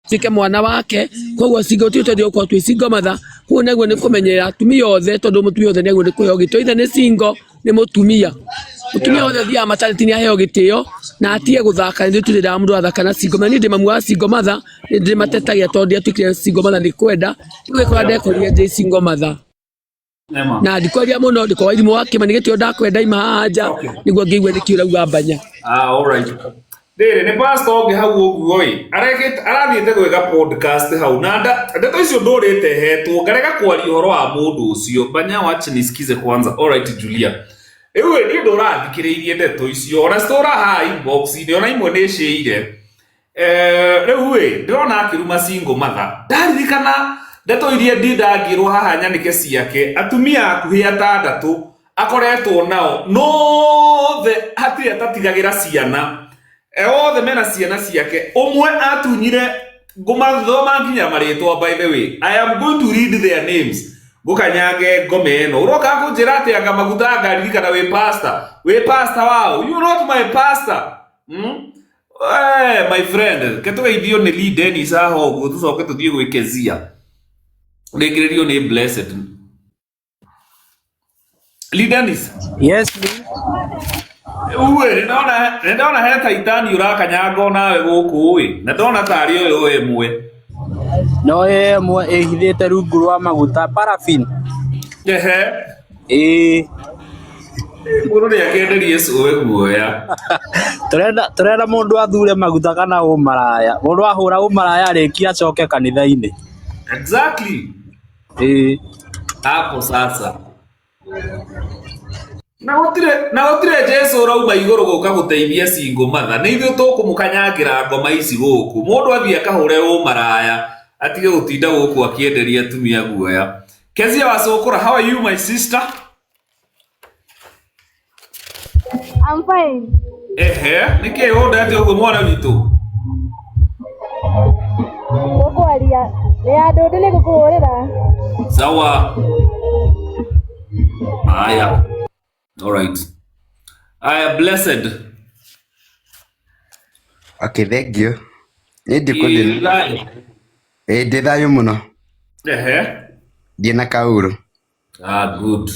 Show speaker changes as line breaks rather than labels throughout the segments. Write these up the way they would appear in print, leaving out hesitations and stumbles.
tuike mwana wake koguo singo tu tuthio ko twi singo matha ko naguo ni kumenyera atumia othe tondu mutumia othe naguo ni kuheo gitio ithe ni singo ni mutumia othe thia maternity ni aheo gitio na atie guthaka ni turira mundu athaka na singo mani ndi mamu wa singo matha ndi matetagia tondu atukire singo matha ni kwenda ni kwa ndekoria ndi singo matha na ndikoria muno ndiko wairimu wake mani gitio ndakwenda ima haja niguo ngiigwe nikiura ugambanya
all right. Dere ne pastor oge hau oguo i arathiete gweka podcast hau na ndeto icio ndurite hetwo ngarega kwaria horo wa mundu ucio banya wacha nisikize kwanza. All right Julia, ewe ni ndurathikiriirie ndeto icio ona stora ha inbox ni ona imwe ni ciire ewe ndona akiruma singo matha ndaririkana ndeto iria ndindangirwo haha nyanike ciake atumia akuhi atandatu akoretwo nao no the hatiri atatigagira ciana othe mena ciana ciake umwe atunyire ngumathoma nginya maritwa. By the way, I am going to read their names gukanyange ngome eno uroka kunjira ati anga maguta ngari kana we pastor wao, you not my pastor. My friend ketuga ithio ni lead Dennis aho gutucoke tuthie gwikezia ngirerio ni blessed lead Dennis.
Yes please.
Uwe ndona he taitani urakanyanga nawe guku wi na ndona tari uyu emwe
no emwe ehithite rungu rwa maguta paraffin
muru ri akenderie Yesu we guoya
turenda mundu athure maguta kana umaraya mundu ahura umaraya rikia acoke kanitha-ini.
Exactly hapo sasa na gutire Jesu rauma iguru guka guteithia singo matha ni ithu tukumukanyangira ngoma ici guku mundu athie akahure umaraya atige gutinda guku akienderia atumia guoya. Kezia Wasokora, how are you my sister?
I'm fine.
Niki hoda ati ugo mwana witu
gukwaria ya ndu ni gukuhurira
sawa. Aya, all right. Aya, blessed.
Okay, thank you. Ndi kodi ndi thayo muno. Dina kauru.
Good.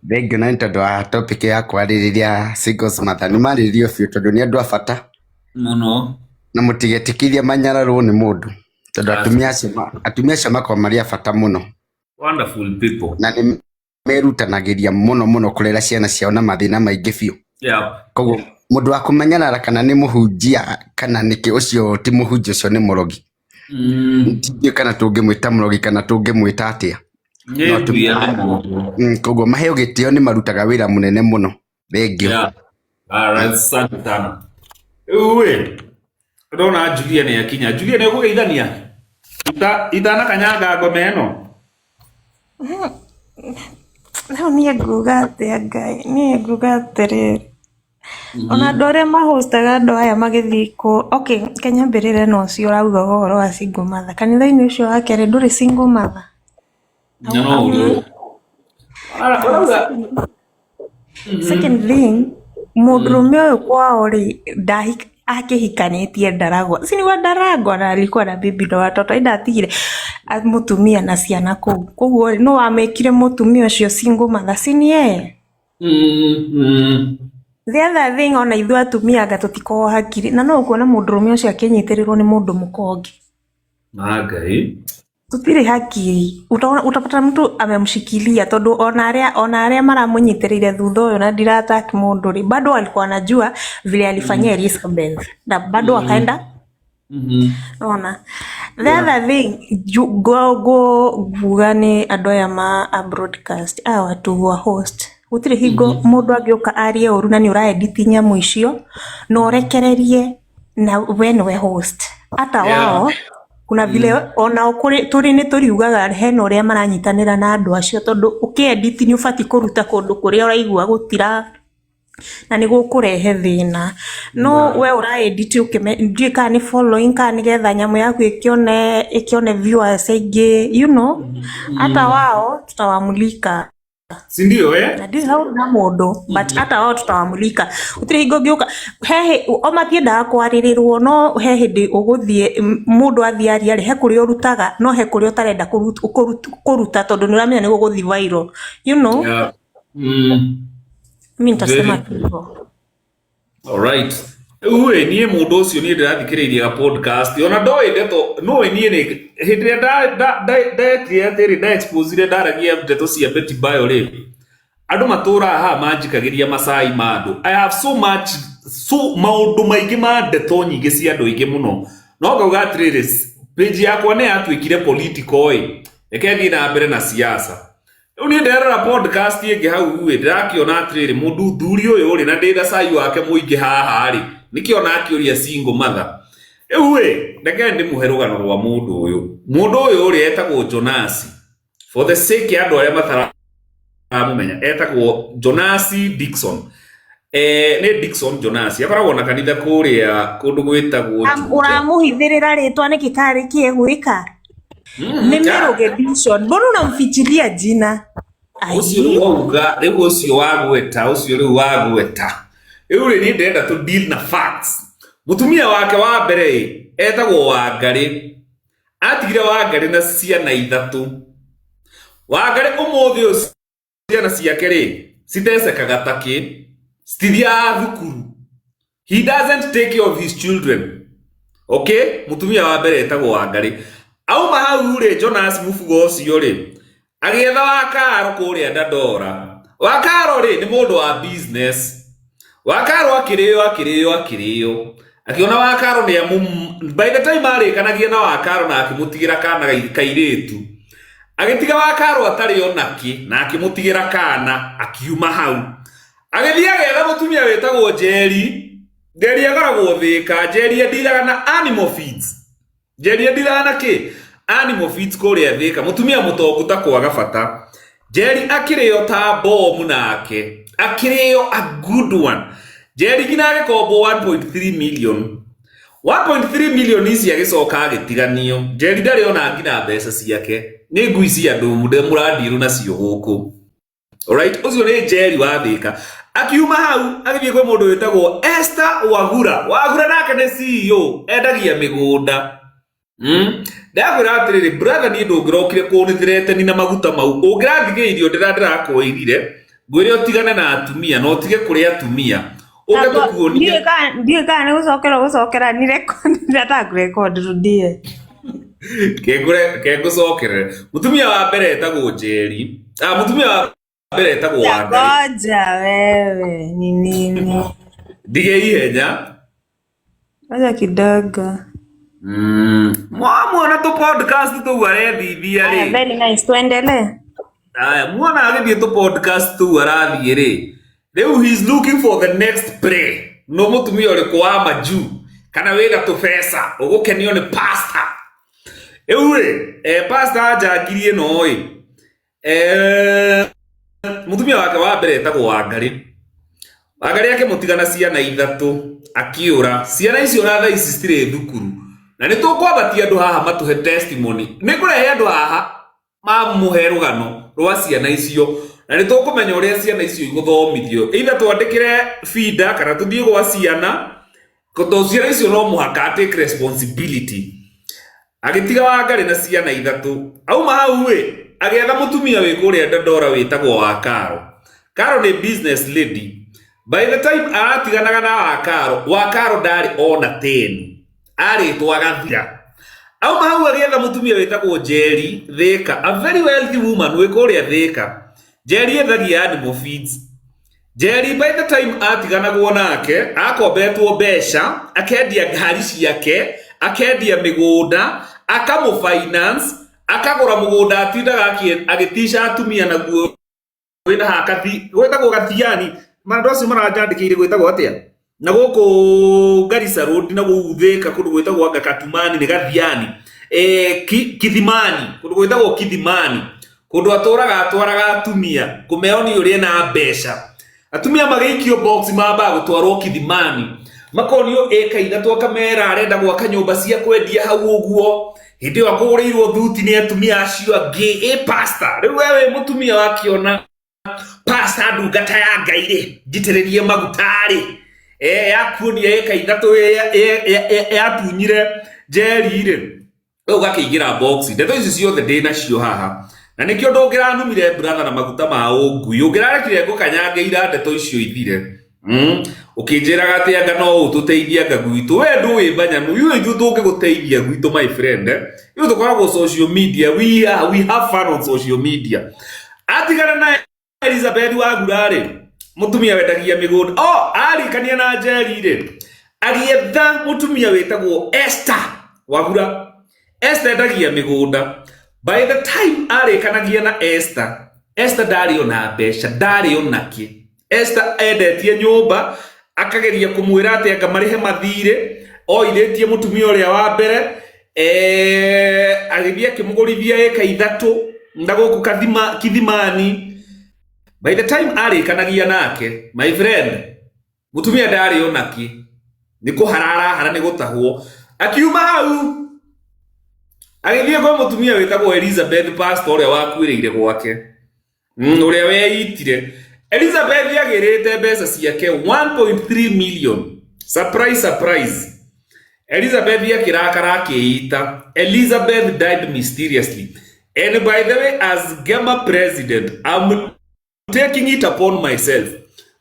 Thank you. Na tondu wa topic ya kwaririria singles matha ni maririo biu tondu ni andu afata
muno
na mutigetikithia manyararwo ni mundu tondu atumia cio makwa mari afata muno.
Wonderful people.
Na ni merutanagiria muno kurera ciana ciao na mathina maingi biu. Koguo mundu wa kumenyana kana ni muhunjia kana niki ucio ti muhunjia ucio ni murogi. Ndi kana tungimwita murogi kana tungimwita atia. Koguo maheo gitio ni marutaga wira munene muno. Thengio.
Alright, asante sana. Uwe ndona Julia ni yakinya. Julia ni ugugeithania itana kanyanga ngome eno.
No ni gugate ngai ni gugate ona dore mahostaga ndo aya magithiko. Okay, Kenya mbirire no cio rauga horo wa single mother kanitha-ini ucio wake nduri single mother. Second thing, mudurume uyu kwao ri akihikanitie ndaragwa siniwa ndaragwa na alikuwa na bibi na watoto ida atigire mutumia na ciana kuu koguo no amekire mutumia ucio single mother sinie. The other thing ona ithu atumia anga tutiko hakiri na no kuona mudurume ucio akinyitirirwo ni mundu mukongi
magai
tutire haki. Utapata mtu amemshikilia tondu ona aria maramunyiterire thutha uyu na ndiratak mundu ri bado alikuwa anajua vile alifanyia Elizabeth na bado akaenda. Ona the other thing go gugane adoya ma a broadcast watu wa host utire higo mundu agioka arie oru na ni ura edit nyamu icio no rekererie na we host ata wao. Kuna vile ona ukuri turi ni turiugaga hena uria maranyitanira na andu acio tondu ukiedit ni ufati kuruta kundu kuria uraigua gutira na ni gukurehe thina no we ura edit ukimendie ka ni following ka ni getha nyamu yaku ikione viewers aingi ata wao tutawamulika.
si ndio
na ndio hao na mundu but hata wao tutawamulika utire hingo ngiuka hehe o matiendaga kwaririrwo no he hindi uguthie mundu athiaria he kuri urutaga no he kuri utarenda kuruta tondu ni uramenya ni guguthi viral you know.
Yeah.
Mimi nitasema hivyo.
Alright. Uwe niye mundu ucio ni ndirathikiriria podcast ona ndoe ndeto no niye ni hindire da expose ndaragia ndeto cia Betty Bayo ri andu matura ha manjikagiria masai mandu I have so maundu maingi ma ndeto nyingi cia andu ingi muno no ngauga atiriri page yakwa ne atwikire political eke thi na mbere na siasa uni nderera podcast ingi hau uwe ndirakiona atiriri mundu thuri uyu ri na ndira sai wake muingi haha ri nikiona akiuria single mother ewe ndeke ndi muherugano rwa mundu uyu ri etagwo Jonas for the sake ya andu aria mathara amumenya etagwo Jonas Dixon ni Dixon Jonas yakoragwo na kanitha kuria kundu gwitagwo
uramuhithirira ritwa ni kikari kiegwika ni Miruge Dixon mbona unamfichilia jina
ucio wauga riu ucio wagweta Eure ni ndenda to deal na facts. Mutumia wake wa mbere etagwo Wangari. Atigire Wangari na ciana ithatu. Wangari umuthi ucio ciana ciake ri citecekaga taki. Citithia thukuru. He doesn't take care of his children. Okay? Mutumia wa mbere etagwo Wangari. Auma hau ri Jonas Mufugo ucio ri agietha Wakaro kuria Dandora. Wakaro ri ni mundu wa business. Wakaro akirio akiona Wakaro ni by the time arikanagia na Wakaro na akimutigira kana kairitu agitiga Wakaro atari onaki na akimutigira kana akiuma hau agithia getha mutumia wetagwo Njeri agaragwo thika Njeri endiraga na animal feeds animal feeds kuria thika mutumia mutongu ta kwaga bata Njeri akirio ta bomu nake akirio a good one Njeri ginage kombo 1.3 million 1.3 million isi agicoka agitiganio Njeri ndari ona ngina mbeca ciake ni ngui cia andu murandiru nacio guku alright ucio ni Njeri wa thika akiuma hau agithie kwe mundu wetagwo Esther Wagura nake ni CEO endagia migunda ndakwira atiriri brother ni ndungirokire kunithirete ni na maguta mau ungirathigeirio ndirakoirire ngwire otigane na atumia no tige kuri atumia
ugakuonia ndiye kana gucokera ni record ndata record rudie
kengusokere mutumia wa mbere etagwo Njeri mutumia wa mbere etagwo Wangari
ngoja wewe ni nini
dige ihenya
acha kidogo
mwana to podcast tu arethithia ri
very nice tuendelee
mwana agithie to podcast tu arathie ri riu he is looking for the next prey no mutumia uri kwa maju kana wega to pesa ugukenio ni pastor eure pastor ajangirie no mutumia wake wa mbere etagwo Wangari yake mutigana ciana ithatu akiura ciana icio na thaa ici citire thukuru na ni tukwabatia andu haha matuhe testimony ni kurehe andu haha mamuhe rugano rwa ciana icio na ni tukumenya uria ciana icio iguthomithio either twandikire feeder kana tuthie gwa ciana koto ciana icio no muhaka take responsibility agitiga Wangari na ciana ithatu auma hau agietha mutumia wi kuria Dandora witagwo Wakaro ni business lady. By the time aratiganaga na Wakaro ndari ona 10 aritwa gathira auma hau agietha mutumia witagwo Njeri Thika, a very wealthy woman wi kuria Thika. Njeri ethagia animal feeds. Njeri by the time atiganagwo nake akombetwo mbeca akendia ngari ciake akendia migunda akamu finance akagura mugunda atindaga agitisha atumia naguo wina hakathi gwetagwo Gathiani mandu acio marajandikire gwetagwo atia na guku Garissa Road na Thika kundu gwetagwo Katumani ni Gathiani Kithimani kundu gwetagwo Kithimani kundu atwaraga atumia kumeoni uria na mbeca atumia magikio box mamba gutwarwo Kithimani makonio ikaitha kamera arenda gwaka nyumba cia kwendia hau uguo hindi wa kugurirwo thuti ni atumia acio angi pastor riu wewe mutumia wakiona pasta ndungata ya Ngai njitĩrĩrie magutari yakuonia eka ithatũ yatunyire njeri ũgakĩingĩra box ndeto ici ciothe ndĩna cio haha na nĩkĩo ndũngĩranumire brother na maguta ma ũngui ũngĩrarekire ngũkanyange ira ndeto icio ithire ukĩnjĩraga atĩ anga no ũtũteithia anga gwitũ we ndũĩ banyanu ithuĩ tũngĩgũteithia gwitũ my friend ithuĩ tũkoragwo social media we have fun on social media atigana na Elizabeth Wagura mutumia wendagia mĩgũnda arikania na Njeri agĩetha mutumia wetagwo Esther Wagura endagia mĩgũnda. By the time arikanagia na Esther ndarĩ ona mbeca ndarĩ ona kĩ. Esther endetie nyũmba akageria kũmwĩra atĩ anga marĩhe mathirĩ oithĩtie mutumia ũrĩa wa mbere agĩthiĩ akĩmũgũrithia eka ithatũ na gũkũ Kithimani. By the time arikanagia nake my friend mutumia ndarĩ ona kĩ nĩ kũharara nĩ gũtahwo akiuma hau agĩthiĩ kwa mutumia wetagwo Elizabeth pastor ũrĩa wakuĩrĩire gwake ũrĩa weitire. Elizabeth agĩrĩte mbeca ciake 1.3 million. Surprise. Elizabeth akĩrakara akĩita. Elizabeth died mysteriously. And by the way, as Gema president, I'm taking it upon myself.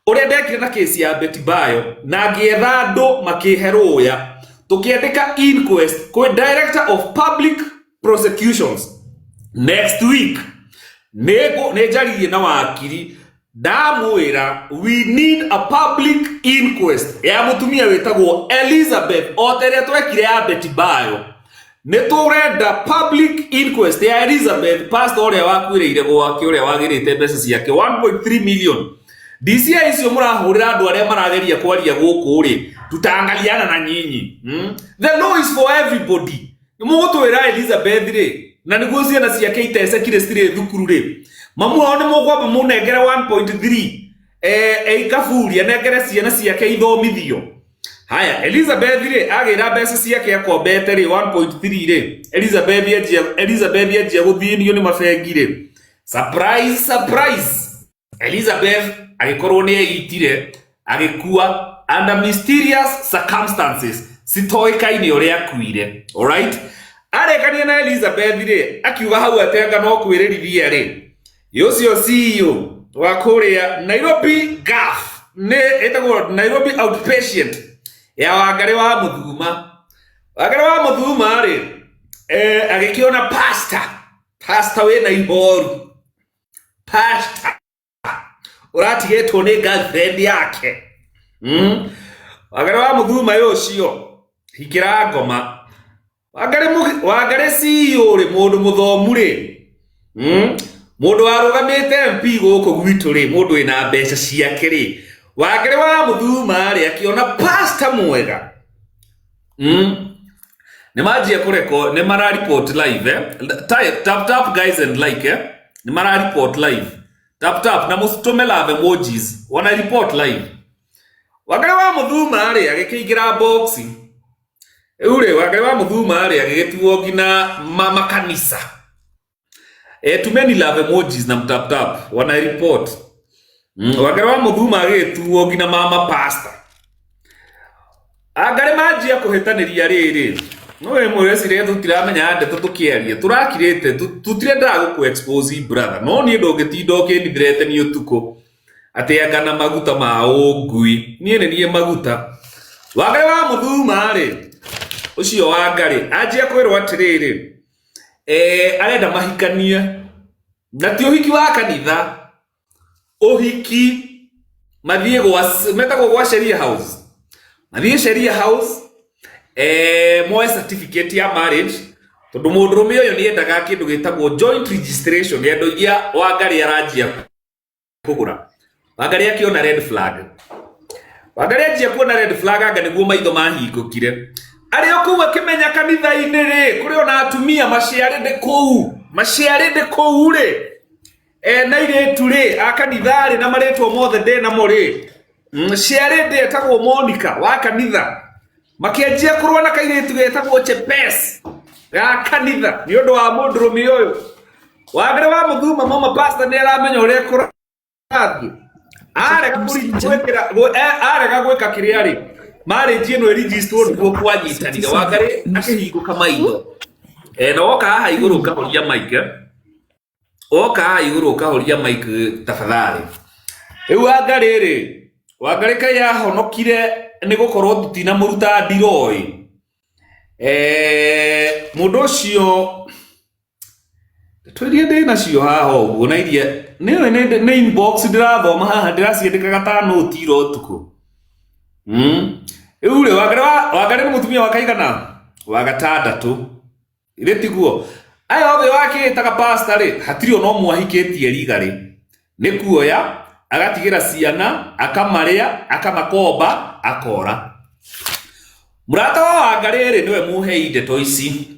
Ũrĩa ndekire na kesi ya Betty Bayo na ngĩetha andũ makĩherũya tũkĩandĩka inquest kwĩ director of public prosecutions next week. Nĩ njaririe na wakiri ndamwĩra we need a public inquest ya mutumia wetagwo Elizabeth oteria twekire ya Betty Bayo. Nĩ tũrenda public inquest ya Elizabeth pastor ũrĩa wakuĩrĩire gwake ũrĩa wagĩrĩte mbeca ciake 1.3 million. DCI icio mũrahũrĩra andũ arĩa marageria kwaria gũkũ tutangaliana na nyinyi. The law is for everybody. Nĩ mũgũtwĩra Elizabeth na nĩguo ciana ciake itecekire citirĩ thukuru mamu wao nĩ mũkwamba mũnengere 1.3 ikaburia nengere ciana ciake ithomithio. Haya Elizabeth agĩra mbeca ciake akombete 1.3 Elizabeth anjia gũthiinio nĩ mabengi surprise Elizabeth agĩkorwo nĩ eitire agĩkua under mysterious circumstances sitoĩkaine ũrĩa akuire. Alright, arekania na Elizabeth akiuga hau atenga no kwĩrĩrithia Yosio CEO wa Korea Nairobi GAF etagwo Nairobi outpatient ya Wangari wa Muthuma agĩkĩona pastor wĩna ihoru pastor ũratigĩtwo nĩ girlfriend yake Wangari wa Muthuma yocio hikĩra ngoma Wangari CEO mũndũ mũthomu mundu warugamite MP gũkũ gwitũ mundu wĩna mbeca ciake Wangari wa Muthuma akiona pastor mwega nĩ manjia kũreko nĩ mara report live tap guys and like nĩ mara report live tap na mũtũme love emojis wana report live. Wangari wa Muthuma agĩkĩingĩra box Wangari wa Muthuma agĩgĩtuo ngina makanisa too many love emojis na tap wana report. Wangari wa Muthuma agĩtuo ngina mama pastor Wangari manjia kũhĩtanĩria nowe mwĩreciria tũtiramenya ndeto tũkĩaria tũrakirĩte tũtirenda gũkũ expose brother no niĩ ndũngĩtinda ũkĩnithirete nĩ ũtukũ atĩ anga na maguta ma ũngui niĩ nĩ niĩ maguta. Wangari wa Muthuma ũcio Wangari anjia kwĩrwo atĩrĩrĩ arenda mahikania na ti ũhiki wa kanitha ũhiki mathiĩ metagwo gwa Sheria House mathiĩ Sheria House moe certificate ya marriage tondu mũndũrũme ũyũ nĩ endaga kĩndũ gĩtagwo joint registration ya andũ iria Wangari aranjia kũgũra. Wangari akiona red flag Wangari anjia kuona red flag anga nĩguo maitho mahingũkire arĩ okũu akĩmenya kanitha-inĩ kũrĩ ona atumia maciarĩte kũu na irĩtu a kanitha na marĩtwo mothe ndĩ namo ciarĩte etagwo Monica wa kanitha makĩanjia kũrũa na kairĩtu getagwo Chepes ga kanitha nĩ ũndũ wa mũndũrũme ũyũ. Wangari wa Muthuma mama pastor nĩ aramenya ũrĩa arega gwika kiria ri marriage ino registered guo kwanyitanire Wangari akihinguka maitho na woka haha iguru kahoria mic oka haha iguru kahoria mic tafadhali riu Wangari kai ahonokire ni gukorwo tutina muruta ndiroi mundu ucio twirie ndina cio haha uguo na iria ni inbox ndirathoma haha ndiraciandikaga ta note iro tuku ule Wangari ni mutumia wa kaigana wa gatandatu ile tiguo ayo othe wake taka pastor ri hatiri ono mwahikitie riga ri ni kuoya agatigira ciana akamaria akamakomba akora murata wa Wangari ri niwe muheide to ici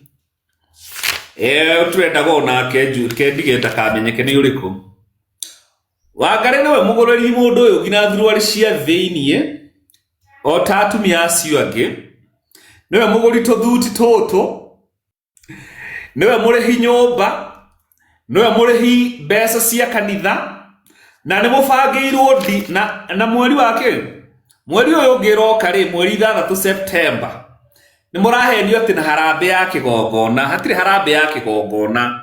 twenda gona ke ndigenda kamenyeke ni uriku Wangari niwe mugoreri mundu uyu ngina thurwari cia thiinie o tatumia acio angi niwe mugori tuthuti tutu niwe murehi nyumba niwe murehi mbeca cia kanitha na ni mubangirwo ndi na mweri wake mweri uyu ngiroka ri mweri 3 September ni murahenio ati na harambe ya kigongona hatire harambe ya kigongona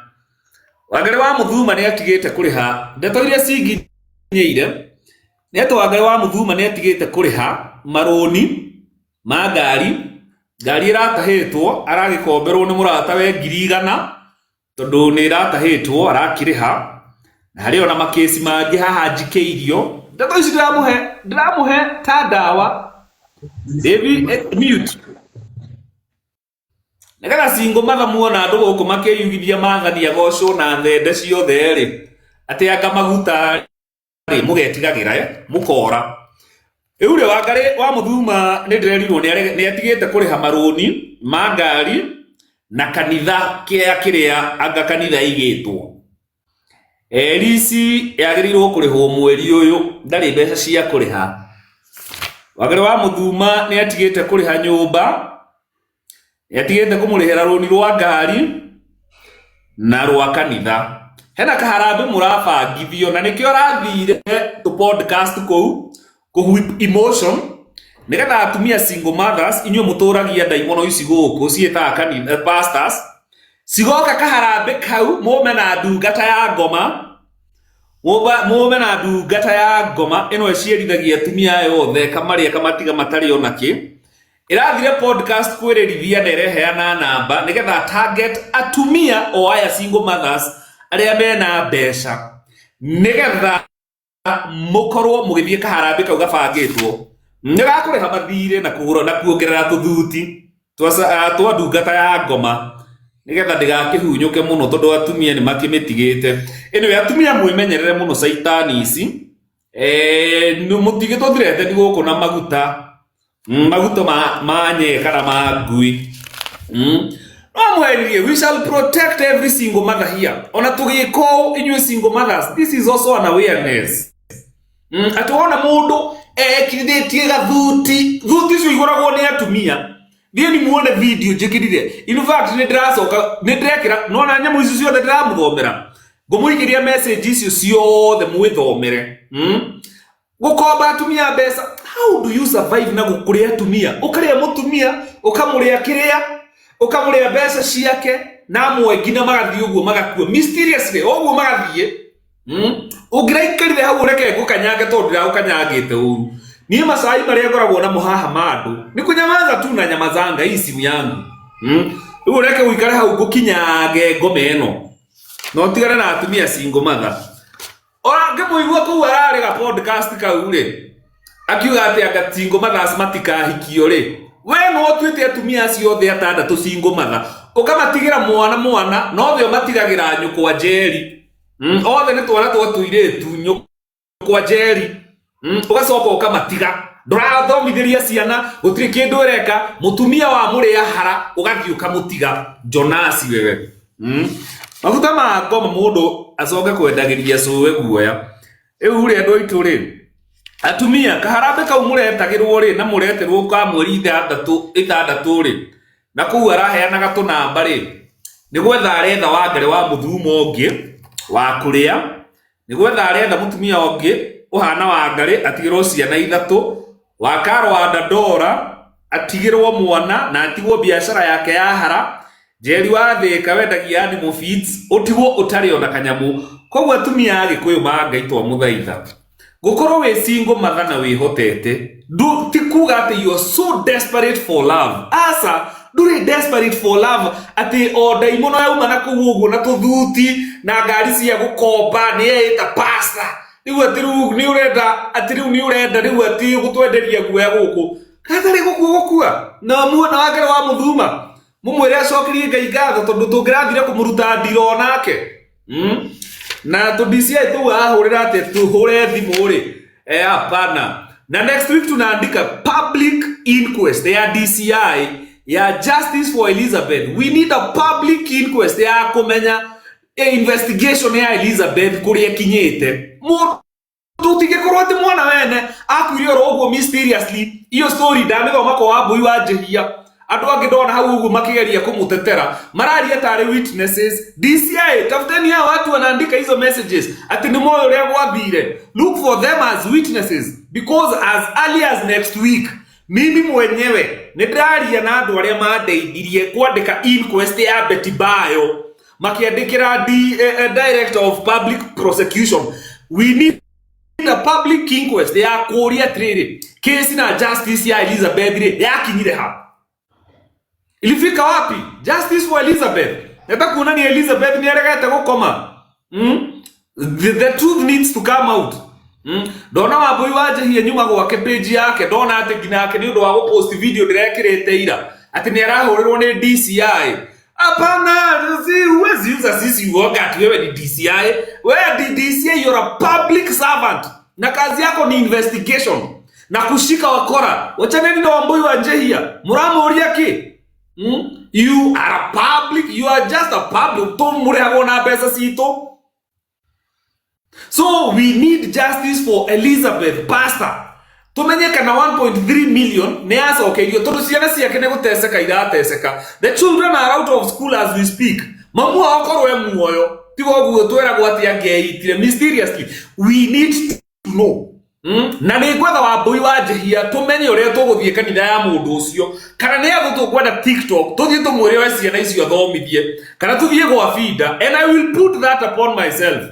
Wangari wa Muthuma ni atigite kuriha ndeto iria cinginyeire ni ati Wangari wa Muthuma ni atigite kuriha maroni ma ngari iratahitwo aragikomberwo ni murata we 100 tondu ni iratahitwo arakiriha na hari ona makesi mangi haha njikeirio ndeto ici ndiramuhe ta dawa David mute nagara singo matha muona andu guku makiyugithia mathani agocwo na thende ciothe ri ati anga maguta ri mugetigagira mukora ure Wangari wa Muthuma ni ndirerirwo ni atigite kuriha maroni ma ngari na kanitha kiria anga kanitha igitwo elisi yagirirwo kurihwo mweri uyu ndari mbeca cia kuriha Wangari wa Muthuma ni atigite kuriha nyumba yatigite kumurihira roni rwa ngari na rwa kanitha hena kaharambe murabangithio na nikio rathire to podcast kou kuhu emotion nigetha atumia single mothers inywe muturagia ndaimono ici guku cieta kanitha pastors sigoka kaharambe kau mume na ndungata ya ngoma ino ecierithagia atumia yothe kamaria kamatiga matari onaki irathire podcast kwirithia na ireheana namba nigetha target atumia o aya single mothers aria mena mbeca nigetha mukorwo mugithie kaharambe kau gabangitwo nigakuriha mathire na kugura na kuongerera tuthuti twa ndungata ya ngoma nigetha ndigakihunyuke muno tondu atumia ni makimitigite eno atumia mwimenyerere muno saitani ici no mutigito thirete ni guku na maguta manye kana magui we shall protect every single mother here ona tugiko inywe single mothers this is also an awareness atuona mundu kiridetie gathuti cio igoragwo ni atumia thie ni muone video njikirire in fact ni ndiracoka ni ndirekira nona nyamu icio ciothe ndiramuthomera ngumuikiria message icio ciothe mwithomere gukomba atumia mbeca how do you survive na gukuria atumia ukaria mutumia ukamuria kiria ukamuria mbeca ciake na mwengi na magathie uguo magakua mysteriously uguo magathie ungiraikarire hau ureke gukanyange tondu ndiraukanyangite uru ni masai maria ngoragwo na muhaha mandu ni kunyamaza tu na nyamazanga hii simu yangu ureke uikare hau gukinyage ngome eno no tigana na atumia single mother ora ngemuigua ku ararega podcast kaure akiuga ati anga single mothers matikahikio ri we no twite atumia ciothe atandatu single mother ukamatigira mwana no thio matigagira nyukwa jeri othe ni twana twatuiretu nyukwa jeri ugacoka ukamatiga ndurathomithĩria ciana gutiri kindu reka mutumia wa muria hara ugathii ukamutiga Jonas wewe maguta ma ngoma mundu acoke kwendagiria cuwe guoya riu ri andu aitu ri atumia kaharambe kau muretagirwo ri na mureterwo ka mweri 6 ri na kuu araheanaga tunamba ri ni gwetha aretha Wangari wa Muthuma ungi wa kuria ni gwetha arenda mutumia ongi uhana wa ngari atigirwo ciana ithatu wa Karo wa Dandora atigirwo mwana na atigwo biashara yake ya hara Njeri wa Thika wendagia animal feeds utigwo utari ona kanyamu kogwa atumia Agikuyu mangaitwa muthaitha gukorwo we single mother na wihotete du tikuga ati you are so desperate for love asa nduri desperate for love ati o daimono yauma na kugugo na tuthuti na ngari cia gukomba ni eta pasta riu ati riu ni urenda ati riu ni urenda riu ati gutwenderia guoya guku kathari gukua na muona wake wa muthuma mumwire acokirie Ngai ngatho tondu tungirathire kumuruta ndiro nake na tudisia tu ahurira ati tuhure thimu ri hapana na next week tunaandika public inquest ya DCI ya Justice for Elizabeth. We need a public inquest ya kumenya investigation ya Elizabeth kuria kinyete tutige korwo ati mwana wene akuirio rogo mysteriously iyo story ndamithoma ko wa mbui wa Njehia andu angi ndona hau uguo makigeria kumutetera mararia tare witnesses. DCI tafuteni hao watu wanaandika hizo messages ati ni moyo uria gwathire, look for them as witnesses because as early as next week mimi mwenyewe nĩndaria na andu aria mandeithirie kwandika inquest ya Betty Bayo makiandikira director of public prosecution. We need a public inquest ya kuria trade case na justice ya Elizabeth yakinyire ha ilifika wapi justice for Elizabeth. Nataka kuona ni Elizabeth ni aregete gukoma. The truth needs to come out. Dona wa boy wa Njehia nyuma gwake page yake dona ati ngina yake ni undu wa post video ndirekirete ira ati ni arahurirwo ni DCI. Hapana, huwezi uza sisi uoga ati wewe ni DCI. Wewe ni DCI, you're a public servant na kazi yako ni investigation na kushika wakora. Wachaneni na wamboi wa Njehia muramuria ki you are a public, you are just a public to murehago na pesa sito. So we need justice for Elizabeth pastor. Tumenyeka na 1.3 million ne asa okerio tondu ciana ciake ne guteseka irateseka. The children are out of school as we speak. Mamu akorwo e muoyo tigo guo twera gwati angeitire mysteriously. We need to know. Na ni gwetha wa mbui wa Njehia tumenye uria tuguthie kanitha ya mundu ucio kana ni agutukwenda TikTok tuthie tumwire we ciana icio athomithie kana tuthie gwa Fida and I will put that upon myself.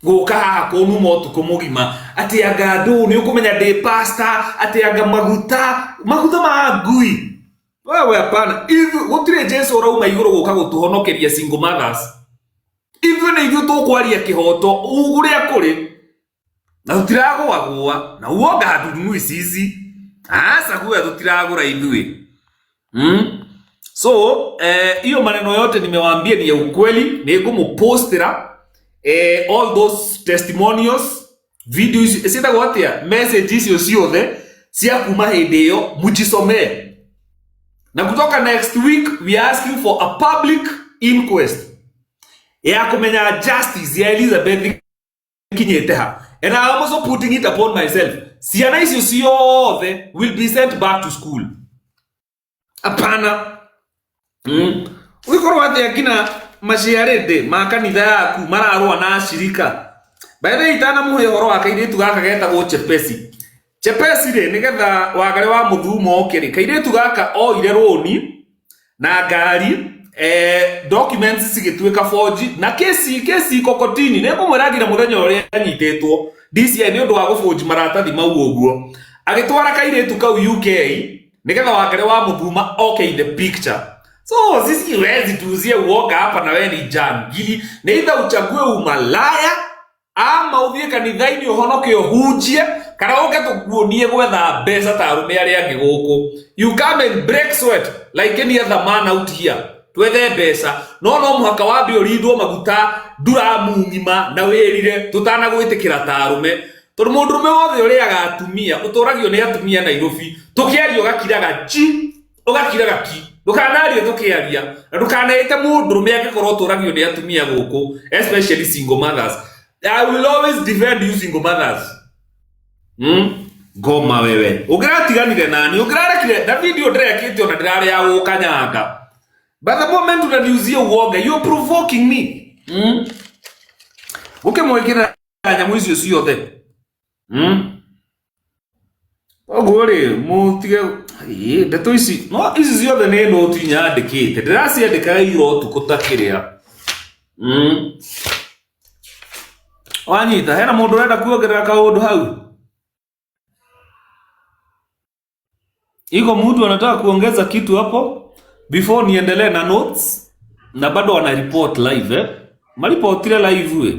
Guka haha kunu motu kumugima ati agadu ni ukumenya de pasta ati aga maguta ma ngui. Wewe hapana, if gutire Jesu urauma iguru guka gutuhonokeria single mothers, even if you tukwaria kihoto uguria kuri na tutiragwa gwa na uoga hatunui sisi asa kuwa tutiragura ithui. So hiyo maneno yote nimewaambia ni ya ukweli, ni kumupostera all those testimonials videos sita gwatia messages yo ciothe cia kuma hindi yo mujisome. Na kutoka next week we are asking for a public inquest ya kumenya justice ya Elizabeth kinyete ha. And I am also putting it upon myself. Ciana icio ciothe will be sent back to school. Apana. Wikorwo ati akina maciarende makanitha yaku mararwa na shirika. Baada itana muhe horo wa kairetu gaka getagwo Chepesi. Chepesi ri nigetha wagare wa muthumo okiri kairetu gaka o ire roni na ngari documents cigituika forge na kesi kokotini ne kumwiragira muthenya uria anyitetwo DCI ni undu wa guforge maratathi mau uguo agitwara kairetu kau UK nigetha wagare wa muthuma okay in the picture. So sisi wezi tuuzie uoga hapa na wewe ni jangili na either uchague umalaya ama uthie kanithaini uhonoke uhunjie kana uke tukuonie gwetha mbeca ta arume aria angi guku. You come and break sweat like any other man out here. Twethe mbeca no muhaka wambe urindwo maguta nduramu ngima na wirire tutana gwitikira ta arume tondu mundurume wothe uria agatumia uturagio ni atumia Nairobi tukiario gakiraga chi ugakiraga ki ndukanarie tukiaria na ndukanaite mundurume angikorwo uturagio ni atumia guku especially single mothers. I will always defend you single mothers. Goma wewe ugiratiganire nani ugirarekire na video ndirekite ona ndirare ya gukanyanga. But the moment unaniuzia uoga, you're provoking me. ukimwikira nyamu icio ciothe ogore mutige ndeto ici no ici ciothe nä noti nyandä ndiraciandĩka iro tuko takiria wanyita hena mundu urenda kuongerera kaundu hau iko mtu anataka kuongeza kitu hapo before niendelee na notes na bado wana report live malipotile live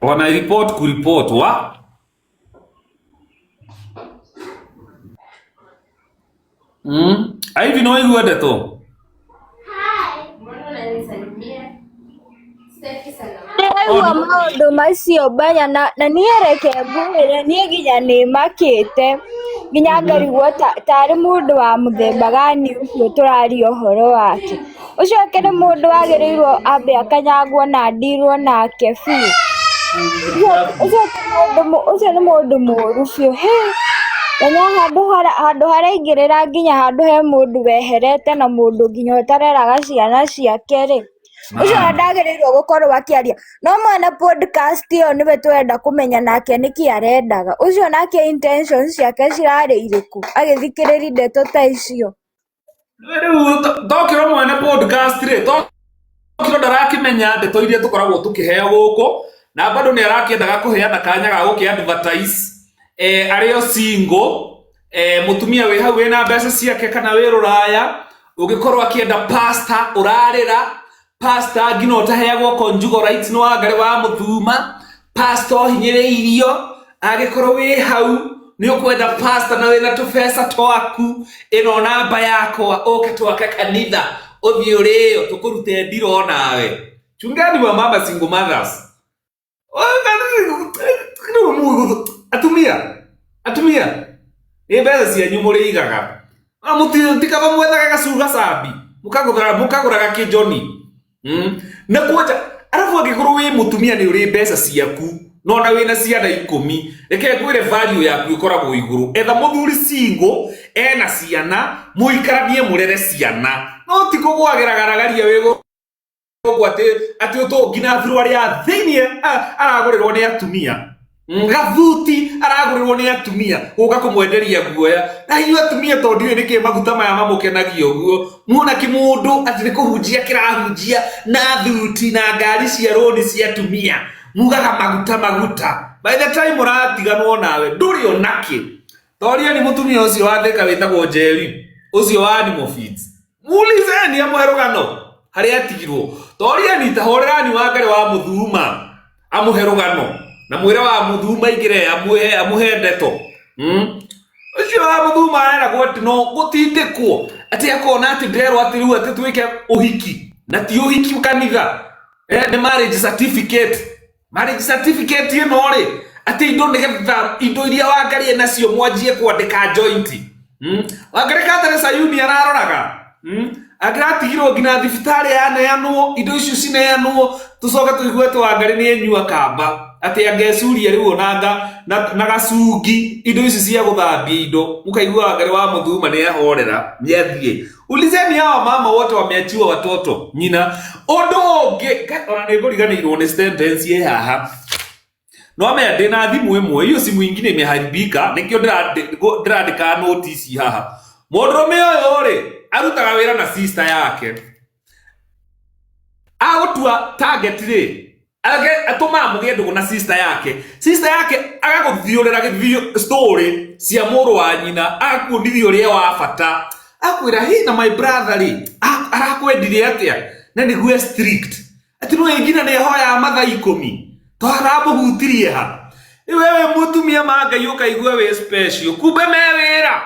wana report ku report wa hivi no igu adeto
Nĩraigua maũndũ macio mbanya na nĩereke mbũrĩre niĩ nginya nĩmakĩte nginya ngarigwo tarĩ mũndũ wa mũthemba gani ũcio tũraria ũhoro wake. Ũcio ũngĩ nĩ mũndũ wagĩrĩirwo ambe akanyagwo na ndirwo nake biũ. Ũcio nĩ mũndũ mũũru biũ. Nanya handũ haraingĩrĩra nginya handũ he mũndũ weherete na mũndũ nginya ũtareraga ciana ciake-rĩ. Ucio ndagĩrĩirwo gũkorwo akĩaria no mwene podcast ĩyo nĩwe twenda kũmenya nake nĩkĩ arendaga. Ucio nake intentions ciake cirarĩ irĩkũ agĩthikĩrĩria ndeto ta icio.
Rĩu ndokĩra mwene podcast rĩ ndokĩra ndarakĩmenya ndeto iria tũkoragwo tũkĩheo gũkũ na bado nĩ arakĩendaga kũheana kanya ga gũkĩadvertise arĩ o single mũtumia wĩ hau wĩna mbeca ciake kana wĩ rũraya ũngĩkorwo akĩenda pastor ũrarĩra pastor ngino taheagwo conjugal rights no agare wa muthuma pastor hinyĩrĩirio agĩkorwo wĩ hau nĩ ũkwenda pastor na wĩna tũbeca twaku ĩno namba yakwa ũke twake kanitha ũthiĩ ũrĩo tũkũrute ndiro nawe chungani wa mama single mothers atumia nĩ mbeca cianyu mũrĩigaga mũtikaba mwethaga gacuga cambi mũkagũraga kĩnjoni na kuoja arafu angĩkorwo wĩ mũtumia nĩ ũrĩ mbeca ciaku no na wĩna ciana 10 reke ngwĩre value yaku ĩkoragwo igũrũ etha mũthuri single ena ciana mũikaranie mũrere ciana no ti kũgwagĩragaragaria wĩgũ atĩ ũtũngina through arĩa thĩinĩ aragũrĩrwo nĩ atumia gathuti aragũrĩrwo nĩ atumia gũka kũmwenderia guoya na hiyo atumia tondũ nĩkĩ maguta maya mamũkenagia ũguo muona kĩmũndũ atĩ nĩ kũhunjia kĩrahunjia na thuti na ngari cia roni cia atumia mugaga maguta by the time ũratiganwo nawe ndũrĩ onakĩ toria nĩ mũtumia ũcio watheka wĩtagwo Jerry ũcio wa Animal Feeds mulizeni amũherũgano harĩa atigirwo toria nĩ tahorerani wa ngare wa mũthuma amũherũgano na mwĩra wa mũthuma igire amuhe ndeto ucio wa mũthuma era gwati no gũtindĩkwo atĩ akona atĩ nderwo atĩ rĩu atĩ twĩke ũhiki na ti ũhiki kanitha nĩ marriage certificate ĩno rĩ atĩ indo nĩgetha indo iria Wangari nacio mwanjie kwandĩka joint Wangari Catherine Sayuni araroraga agiratigirwo nginya thibitarĩ yaneanwo indo icio cineanwo tũcoke tũigue Wangari nĩ enyua kamba ati angecuria riu onanga na gacungi indo ici cia guthambia indo mukaigua Wangari wa mũthuma nĩ ahorera nĩathie ulizeni hawa mama wote wameachiwa watoto nyina undu ungi ona nĩ ngũriganĩirwo nĩ sentence haha no ame ndĩna thimũ ĩmwe hiyo simu ingine imeharibika nikio ndĩrandĩka notice haha mũndũrũme ũyũ rĩ arutaga wĩra na sister yake agũtua target rĩ atuma muge ndugu na sister yake agaguthiurira githio story cia mũrũ wa nyina akundithio ria wa bata akwira hi na my brother ri arakwendirie atia na nĩguo strict ati no ingina nĩ hoya mathaa 10 to aramuhutirie ha wewe mũtumia Ngai ũkaigua we special kumbe mewĩra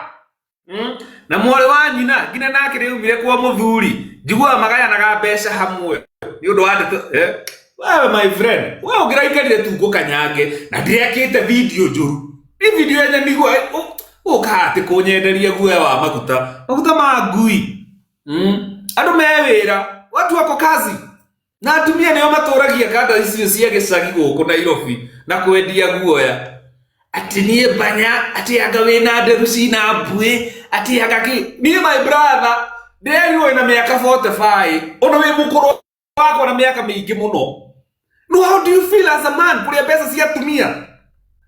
na mwarĩ wa nyina ngina nake rĩumire kwa mũthuri njigua magayanaga mbeca hamwe nĩ ũndũ wa wewe my friend wewe ungiraikarire tu ngukanyange na ndirekite video njuru ni video yenye niguo ukahate kunyenderia guoya wa maguta ma ngui andu mewira watu wako kazi na atumia nĩo matũragia kanda icio cia gĩcagi gũkũ Nairobi na kwendia guoya ati niĩ mbanya ati anga wĩna nderu cina mbuĩ ati anga ki niĩ my brother Ndeyo ina miaka 45 ona we mukuru wako na miaka mingi muno. No, how do you feel as a man kuria pesa si atumia?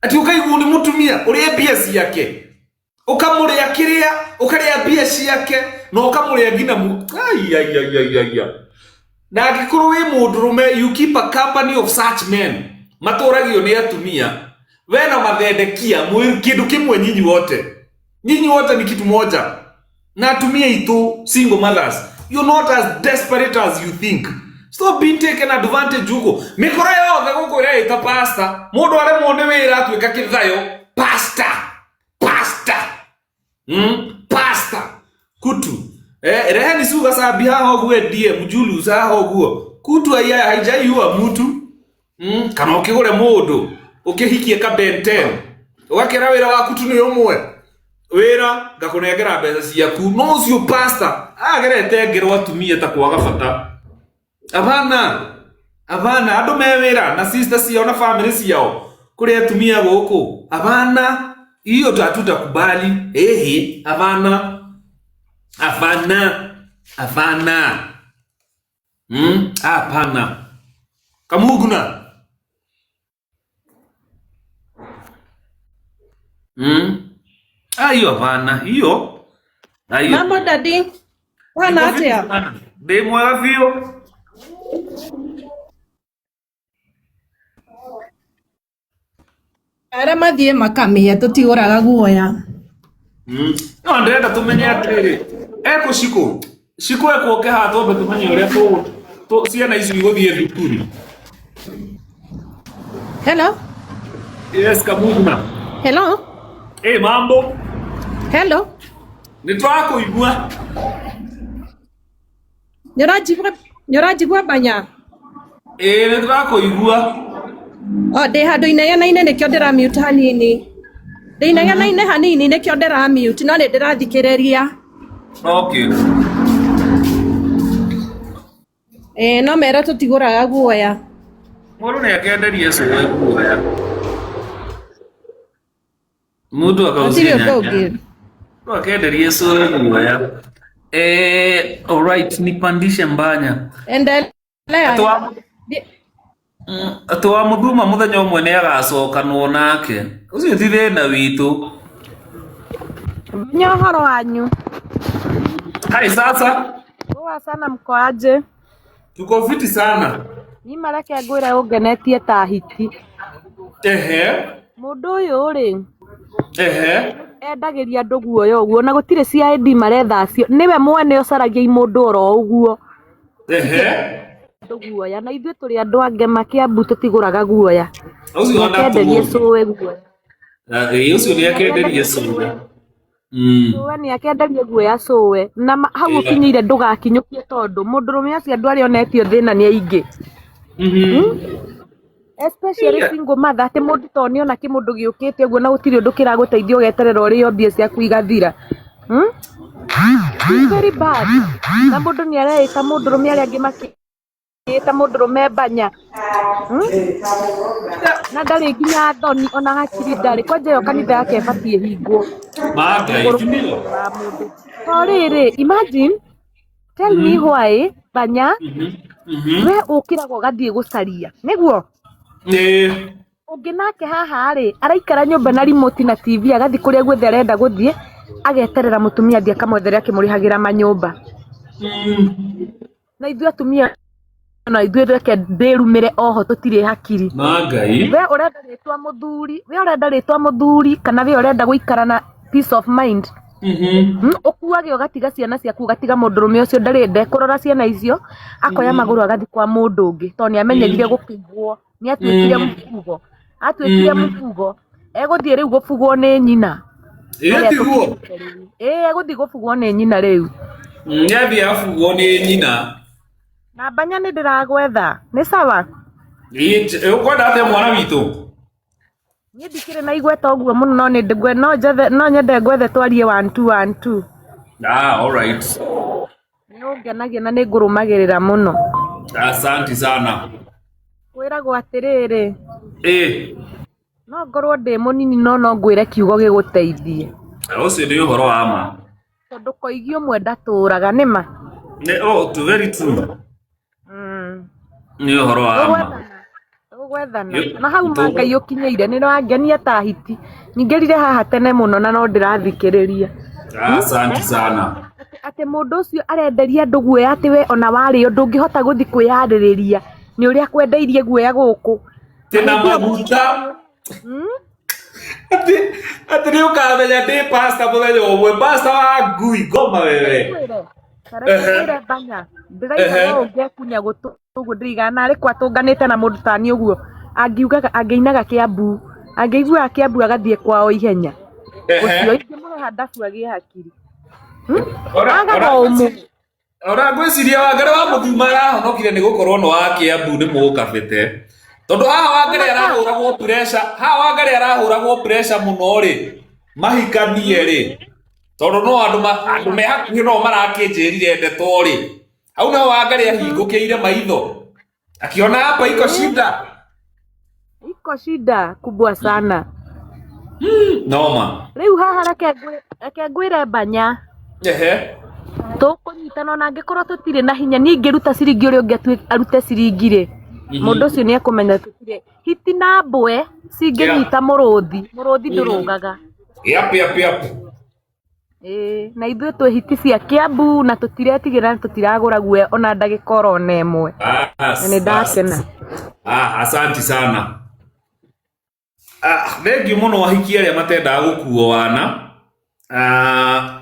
Ati ukaigu ni mutumia uria bia si yake. Ukamuria kiria ukaria bia si yake no ukamuria gina mu. Ai. Na akikuru we mundurume, you keep a company of such men. Maturagio ni atumia. Wena mathendekia kindu kimwe nyinyi wote. Nyinyi wote ni kitu moja. Na atumia itu single mothers. You're not as desperate as you think. Stop being taken advantage huko. Mikora yothe guko ira ita pasta. Mundu are monde wira atwika kithayo. Pasta. Pasta. Kutu. Reheni suga sabi haho gwe DM Julius haho guo. Kutu aya haijaiwa mutu. Kana ukigure mundu ukihikie ka Ben 10. Wakira wira wa kutu ni umwe. Wira ngakunengera mbeca ciaku no cio pasta agerete ngero atumia ta kwaga bata. Abana andu mewira na sisters ciao na family ciao kuri atumia guku. Abana hiyo tutakubali. Abana. Hapana. Kamuguna. Ayo hapana. Hiyo.
Mambo daddy. Wana atia.
Demo afio.
Ara mathie makamia tutiguraga guoya.
No ndenda tumenye atiri. Eko Shiko eko ke ha to betu tumenye uria to ciana icio iguthie thukuru.
Hello?
Yes, Kamuguna.
Hello?
Mambo.
Hello?
Nitwakuigua.
Nyorajigua banya.
Nitwakuigua.
Ndi handu inegene nikio ndira mute hanini. Ndi inegene hanini nikio ndira mute no ndirathikiriria.
Okay.
No mera tutiguraga guoya.
Mundu ni akenderie cuwe guoya. Mundu akausia nyanya. Mundu akenderie cuwe guoya. Alright, nipandishe mbanya.
Endelea.
Atwa muthuma muthenya umwe ni agacokanwo nake. Ucio ti thina witu.
Nyohoro wanyu.
Hai sasa.
Poa sana, mko aje?
Tuko fiti sana.
Ni marake ngwira ungenetie ta hiti. Mundu uyu ri. Endagiria andu guoya uguo na gutire CID maretha acio. Niwe mwene ucaragia mundu oro uguo. Guoya na ithuĩ tũrĩ andũ angema Kiambu tũtigũraga guoya.
Ucio
ndenderie cuwe guoya.
Ucio nĩ akenderie cuwe.
Cuwe nĩ akenderie guoya cuwe na hau ũkinyĩire ndũgakinyũkie tondũ mũndũrũme acio andũ arĩa onetio thĩna nĩ aingĩ. Especially single mother atĩ mũndũ to nĩ ona kĩmũndũ gĩũkĩte ũguo na gũtirĩ ũndũ kĩragũteithia ũgeterera ũrĩo mbia ciaku igathira. Very bad. Na mũndũ nĩ areĩta mũndũrũme arĩa angĩ ta mũndũrũme banya. Na ndarĩ nginya thoni ona hakiri ndarĩ kwanja yo kanitha yake ĩbatie hingwo. To rĩrĩ, imagine, tell me why banya we ũkĩraga ũgathiĩ gũcaria nĩguo ũngĩ nake haha rĩ araikara nyũmba na remote na TV agathi kũrĩa guothe arenda gũthiĩ ageterera mũtumia athiĩ akamwethere akĩmũrĩhagĩra manyũmba. Na ithuĩ atumia na ithuĩ reke ndĩrumĩre oho tũtirĩ hakiri. We ũrenda rĩtwa mũthuri kana we ũrenda gũikara na peace of mind. Ũkuage ũgatiga ciana ciaku ũgatiga mũndũrũme ũcio ndarĩ ndekũrora ciana icio akoya magũrũ agathi kwa mũndũ ũngĩ tondũ nĩamenyerire gũkĩgwo nĩ atuĩkire mũbugo egũthiĩ rĩu gũbugwo nĩ nyina. Egũthiĩ gũbugwo nĩ nyina rĩu.
Nĩathiĩ abugwo nĩ nyina.
Na banya nĩ ndĩragwetha nĩ sawa.
Ũkwenda atĩa mwana witũ?
Niĩ ndikĩrĩ na igweta ũguo mũno no nyende ngwethe twarie 1 2 1 2.
Alright.
Nĩũngenagia na nĩngũrũmagĩrĩra mũno.
Asante sana.
Kwĩragwo atĩrĩrĩ. No ngorwo ndĩ mũnini no ngwĩre kiugo gĩgũteithie.
Ũcio nĩ ũhoro wa ma.
tondu koigio mwenda turaga nima
to very true. Ni uhoro wa ma
gwethana na hau Ngai ukinyeire ni wangenia ta hiti ningerire haha tene muno na no ndirathikiriria.
Asante sana.
Ate mundu ucio arenderia andu guoya ati we ona wari ndungihota guthi kwiyaririria ni uria kwendeirie guoya guku
tena maguta. Ati ni ukamenya ndi pasta muthenya umwe pasta wa ngui ngoma wewe.
Karekere banya ndiraigua ungekunya gutugu ndirigana ari kwatunganite na mundu tani uguo angiugaga angeinaga Kiambu angeigua Kiambu agathie kwao ihenya ucio ingimureha ndafu agie hakiri
ora gwiciria Wangari wa Muthuma arahonokire ni gukorwo no wa Kiambu ni mugukabete tondu haha Wangari arahuragwo pressure muno ri mahikanie ri tondu no andu me hakuhi no marakinjirire ndeto ri hau no Wangari ahingukiire maitho akiona hapa iko shida kubwa sana. Noma
riu haha reke ngwire banya tukunyitana na ngikorwo tutire na hinya ningiruta ciringi uria ungi arute ciringi ri mundu ucio ni akumenya tutire hiti na mbwe cinginyita muruthi ndurugaga
yap
na ithuĩ twĩ hiti cia Kiambu na tũtiretigĩra tũtiragũra guoya ona ndagĩka oro na ĩmwe na nĩ ndakena.
Asanti sana. Thengiũ mũno ahiki arĩa matendaga gũkuo wana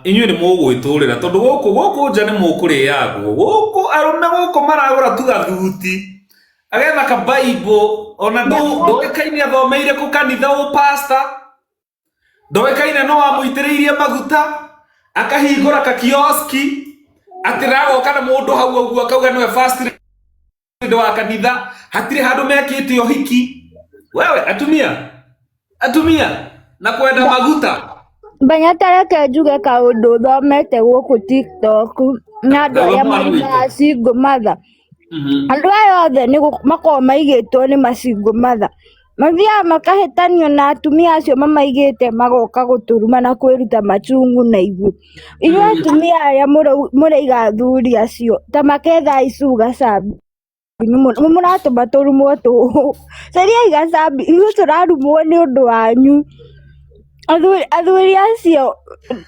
inyuĩ nĩ mũgwĩtũrĩra tondũ gũkũ nja nĩ mũkũrĩagwo gũkũ arũme gũkũ maragũra tu gathuti agetha kabaibũ ona ndũĩkaine athomeire kũ kanitha ũ pasta ndũĩkaine no amũitĩrĩirie maguta akahingũra kakioski atiragoka na mũndũ hau ũguo akauga nĩwe first lady wa kanitha hatirĩ handũ mekĩte ũhiki wewe atumia na kwenda maguta.
Banya tareke njuge kaundu thomete guku TikTok na andu aria marĩ single mother. Andu aya othe ni makoragwo maigĩtwo nĩ masingle mother mathiaga makahĩtanio na atumia acio mamaigĩte magoka gũtũruma na kwĩruta machungu na ithuĩ. Inyuĩ atumia arĩa mũraiga athuri acio ta maketha icu Gacabi mũratũma tũrumwo tũhũ cariai Gacabi ithuĩ tũrarumwo nĩ ũndũ wanyu. Athuri acio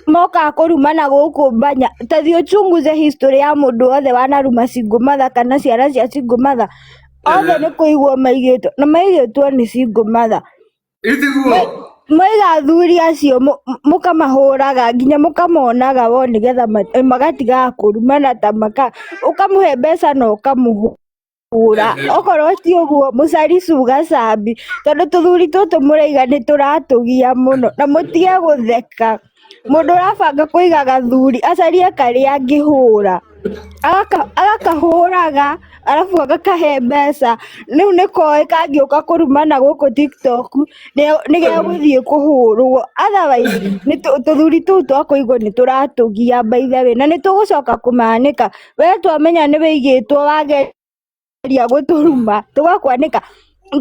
mokaga kũrumana gũkũ Banya ta thiĩ ũchunguze history ya mũndũ wothe wanaruma single mother kana ciana cia single mother othe nĩ kũigwo maigĩtwo na maigĩtwo nĩ single mother. Mwaiga athuri acio mũkamahũraga nginya mũkamonaga wo nĩgetha magatigaga kũrumana ta ũkamũhe mbeca na ũkamũhũra. Okorwo ti ũguo mũcaricu Gacabi tondũ tũthuri tũtũ mũraiga nĩ tũratũgia mũno na mũtige gũtheka. Mũndũ ũrabanga kũiga gathuri acarie karĩa angĩhũra agakahũraga arabu agakahe mbeca. Rĩu nĩ koĩ kangĩũka kũrumana gũkũ TikTok nĩgegũthiĩ kũhũrwo otherwise tũthuri tũu twakũigwo nĩ tũratũgia by the way na nĩ tũgũcoka kũmanĩka. We twamenya nĩ wĩigĩtwo wageria gũtũruma tũgakwanĩka.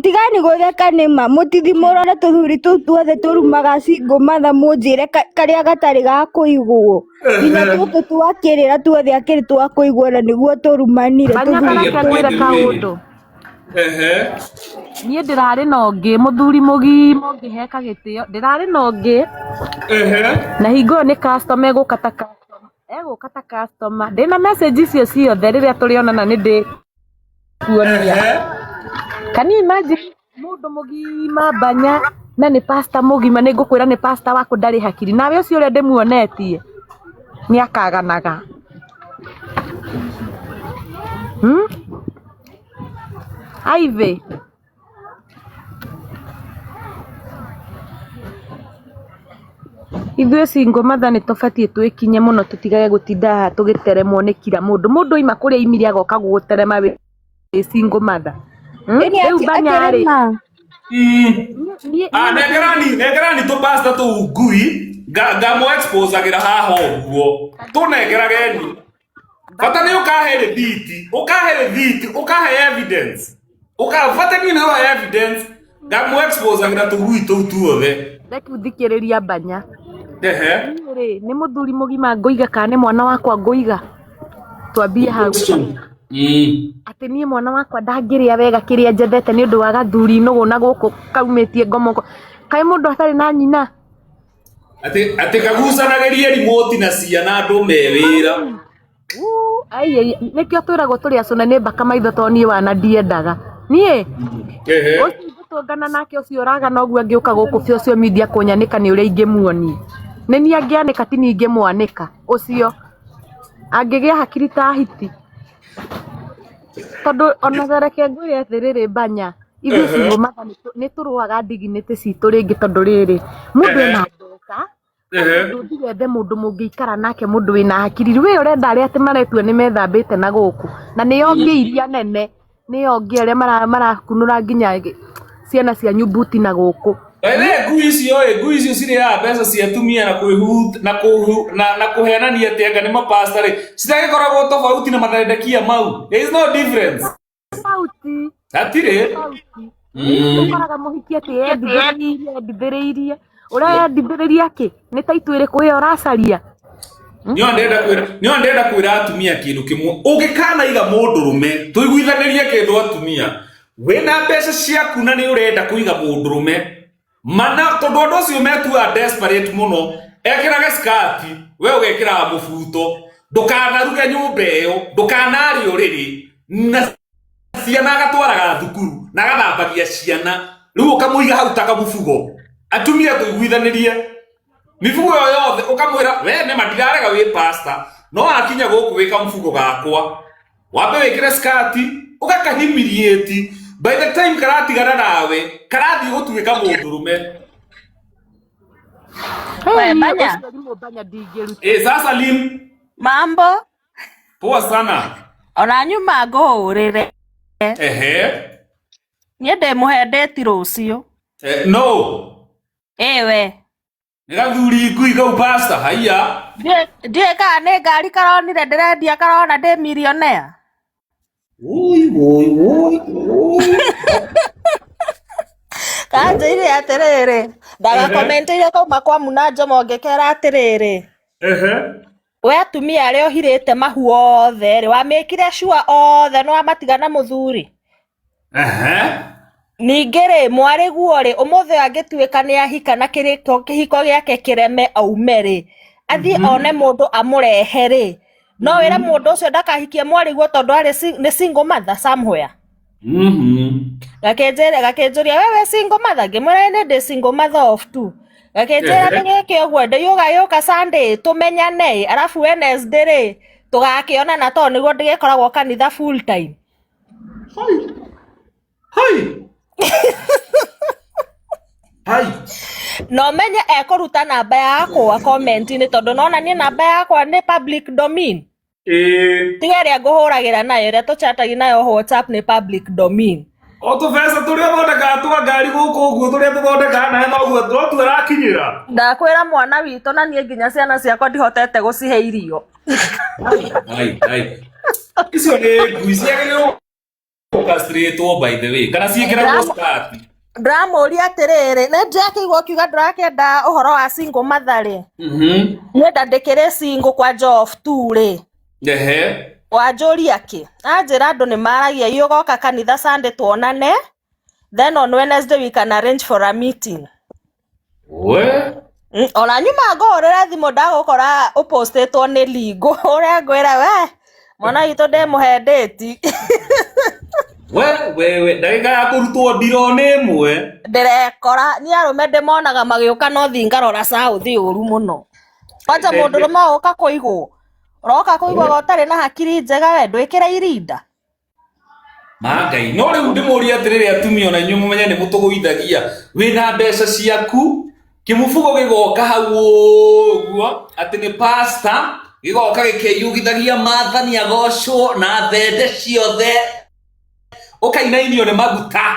Tigani gũtheka nĩma mũtithimũrwo na tũthuri tũu tuothe tũrumaga single mother mũnjĩre karĩa gatarĩ ga kũigwo nginya tũtũ twakĩrĩra tuothe akĩrĩ twa kũigwo na nĩguo tũrumanire.
Ngwĩre kaũndũ niĩ ndĩrarĩ na ũngĩ mũthuri mũgima ũngĩheka gĩtĩo ndĩrarĩ na ũngĩ na hingo nĩ customer egũka ta customer ndĩna message icio ciothe rĩrĩa tũrĩonana nĩ ndĩkuonia. Can you imagine mundu mugima Banya na ni pastor mugima ni ngukwira ni pastor wako ndari hakiri nawe ucio ure ndimuonetie ni akaganaga. Aive ithuĩ single mother nĩ tũbatiĩ twĩkinye mũno tũtigage gũtinda haha tũgĩteremwo nĩ kila mũndũ oima kũrĩa imire agoka gũgũterema wĩ single mother. Rĩu Banya rĩ
negerani tu pasta tu ngui ngamo exposagira haha ũguo tũnegerageni bata nĩ ũkahe rithiti ũkahe evidence bata nĩ ũkahe evidence ngamo exposagira tũgui tũu tuothe.
Reke thikĩrĩria Banya Ni muthuri mugima ngoiga kana mwana wakwa ngoiga twambie hau ati nie mwana wakwa ndangiria wega kiria njethete ni undu wa gathuri nugu na guku kaumitie ngomoko kai mundu atari na nyina
ati kagucanagerie remote na ciana andu mewira
ai nikio twiragwo turi acuna ni mbaka maitho to nie wana ndiendaga nie tungana nake ucio raga noguo angiuka guku social media kunyanika ni uria ingimuoni ni ni angianika ti ningi mwanika ucio angigia hakiri ta hiti tondu onathereke ngwire atiriri Banya ithu cingo matha ni turuaga dignity citu ringi tondu riri mundu ena mbeca ndigende mundu mungiikara nake mundu wina hakiri we urenda ari ati maretue ni methambite na guku na ni yongi iria nene ni yongi aria marakunura nginya ciana cia nyumbuti na guku
ngui icio cire ya mbeca cia tumia na kwihut na kuhenania tenga ni mapasta ri citagikoragwo tofauti na mathendekia mau. There is no difference.
Tofauti
atire
ukaraga muhiki ati endithiriirie uria endithiriirie ki ni taitwire kuya uracaria
nyo ndenda kwira atumia kindu kimwe ugikana iga mundurume tuiguithanirie kindu atumia wina mbeca ciaku na ni urenda kuiga mundurume mana tondu andu acio metua desperate muno ekiraga skati we ugekira mubuto ndukanaruge nyumba iyo ndukanari uriri na ciana agatwaraga thukuru na agathambagia ciana riu ukamuiga hau taka mubugo atumia tuiguithanirie mifugo yothe ukamwira we ne matirarega we pasta no akinya guku wika mufugo gakwa wambe wikire skati ugakahimirieti by the time karatigana nawe karathi gutuika mundurume
we Banya
sasa Lim
mambo
poa sana
ona nyuma ngurire nie ndimuhendeti rucio
no
we
Nigathuri kuiga upasta haya
ndiye ka ne ngari karonire ndirendia karona ndi millionaire
oi
kanjire atiriri ndaga kommentire kauma kwa Munajo mongekera atiriri we atumia aria ohirite mahu othe ri wamikire sure othe no amatigana muthuri ningere mwari guori umuthe angituika ni ahika na kihiko giake kireme aumeri athi one mundu amurehere no wira mundu ucio ndakahikie mwari guo tondu ari ni single mother somewhere gakenjeria wewe single mother ngimwira ni ndi single mother of two gakenjera ningike ogwo yuka Sunday tumenyane arafu Wednesday ri tugakiona na to niguo ndigikoragwo kanitha full time
Hai
no menye ekuruta namba yakwa comment ni tondu nona ni namba yakwa ni public domain tigeria nguhuragira nayo ria tuchatagi nayo WhatsApp ni public domain
oto pesa turia thondeka twa ngari guku guo turia tuthondeka na no guo tu arakinyira
ndakwira mwana wito na nie nginya ciana ciakwa ndihotete gucihe irio
icio ni ngui ciagire castrated by the way kana ciikira start
ndamuria atiriri ni ndakigwo kiuga ndakenda uhoro wa single mother ri ni ndandikire single kwa Jof tu ri wanjuria ki anjira andu ni maragia yugoka kanitha Sunday tuonane then on Wednesday we can arrange for a meeting ona nyuma ngorera thimu ndagukora upostitwo ni Lingo uria ngwira we mwana wito ndimuhendeti
we ndagika ya kurutwo ndirone imwe
ndirekora ni arume ndimonaga magiuka no thingarora South uru muno kwanja mundu rumo uka kuigwo roka kuigwa gotari na hakiri njega we ndwikira irinda
Mangai no riu ndimuria atiriri atumia ona inyu mumenye ni mutuguithagia wina mbeca ciaku kimufugo gigoka hau uguo ati ni pasta gigoka gikeyugithagia mathani agocwo na thende ciothe ukainainio ni maguta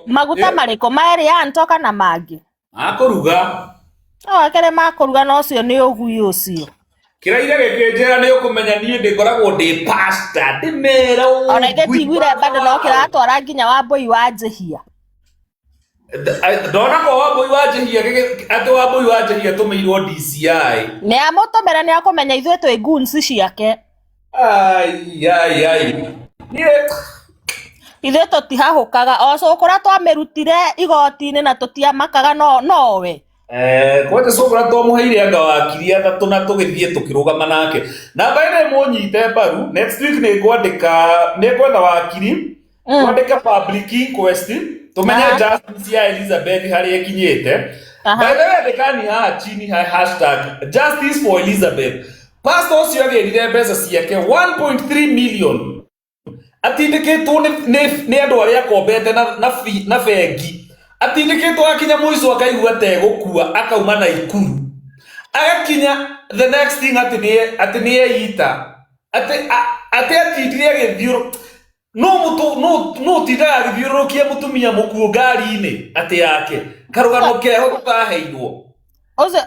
maguta mariko maeri antoka na mangi
akuruga
akere makuruga no cio ni ugui ucio
kiraire gikenjera ni ukumenya nie ndikoragwo ndi pasta ndimera
ona getigwire bado no kiratwara nginya wa boy wa njehia
ndona ko Wambui wa Njihia ati Wambui wa Njihia tumeirwo DCI
ni amutomera ni akumenya ithuĩ twĩ goons ciake ithuĩ tũtihahũkaga ocũkũra twamĩrutire igoti-inĩ na tũtiamakaga nowe
kwete cũkũra twamũheire anga wakiri atatũ na tũgĩthiĩ tũkĩrũgama nake na mbaine mũnyite mbaru next week nĩngwetha wakiri twandĩke public inquest tumenye justice ya Elizabeth harĩa ĩkinyĩte by the way ndĩkani haha chini hashtag justice for Elizabeth pastor ũcio agĩrire mbeca ciake 1.3 million atindĩkĩtwo nĩ andũ arĩa akombete na bengi atindĩkĩtwo akinya mũico akaigua tegũkua akauma Naikuru agakinya the next thing atĩ nĩeita atĩ atindire agĩthiũrũrũka no tindaga agĩthiũrũrũkia mũtumia mũkuũ ngari-inĩ atĩ yake karũgano keho tũtaheirwo